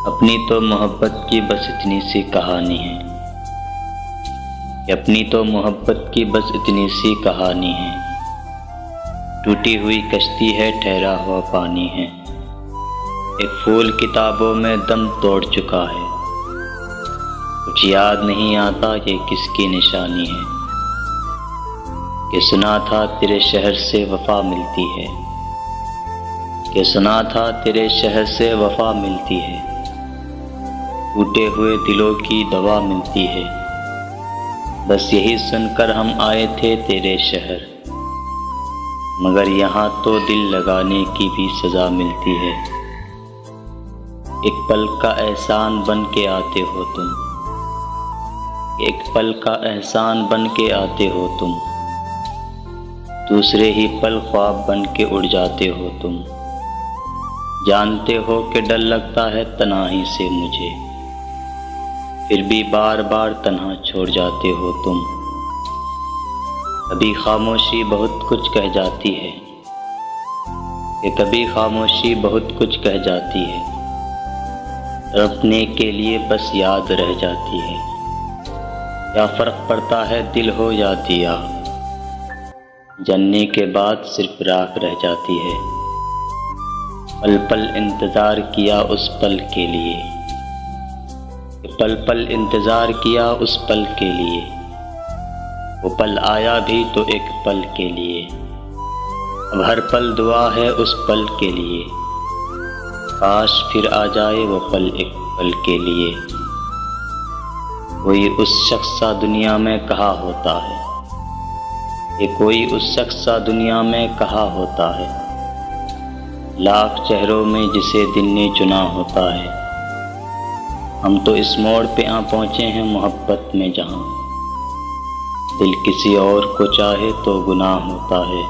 अपनी तो मोहब्बत की बस इतनी सी कहानी है, अपनी तो मोहब्बत की बस इतनी सी कहानी है। टूटी हुई कश्ती है, ठहरा हुआ पानी है। एक फूल किताबों में दम तोड़ चुका है। कुछ याद नहीं आता ये किसकी निशानी है। कि सुना था तेरे शहर से वफा मिलती है, कि सुना था तेरे शहर से वफा मिलती है। टूटे हुए दिलों की दवा मिलती है। बस यही सुनकर हम आए थे तेरे शहर, मगर यहाँ तो दिल लगाने की भी सज़ा मिलती है। एक पल का एहसान बन के आते हो तुम, एक पल का एहसान बन के आते हो तुम। दूसरे ही पल ख्वाब बन के उड़ जाते हो तुम। जानते हो कि डर लगता है तन्हाई से मुझे, फिर भी बार बार तन्हा छोड़ जाते हो तुम। कभी खामोशी बहुत कुछ कह जाती है, कि कभी खामोशी बहुत कुछ कह जाती है। तड़पने के लिए बस याद रह जाती है। क्या फ़र्क पड़ता है दिल हो या दिया, जलने के बाद सिर्फ राख रह जाती है। पल पल इंतज़ार किया उस पल के लिए, पल पल इंतज़ार किया उस पल के लिए। वो पल आया भी तो एक पल के लिए। अब हर पल दुआ है उस पल के लिए। काश फिर आ जाए वो पल एक पल के लिए। कोई उस शख्स सा दुनिया में कहा होता है, ये कोई उस शख्स सा दुनिया में कहा होता है। लाख चेहरों में जिसे दिल ने चुना होता है। हम तो इस मोड़ पे आ पहुँचे हैं मोहब्बत में, जहाँ दिल किसी और को चाहे तो गुनाह होता है।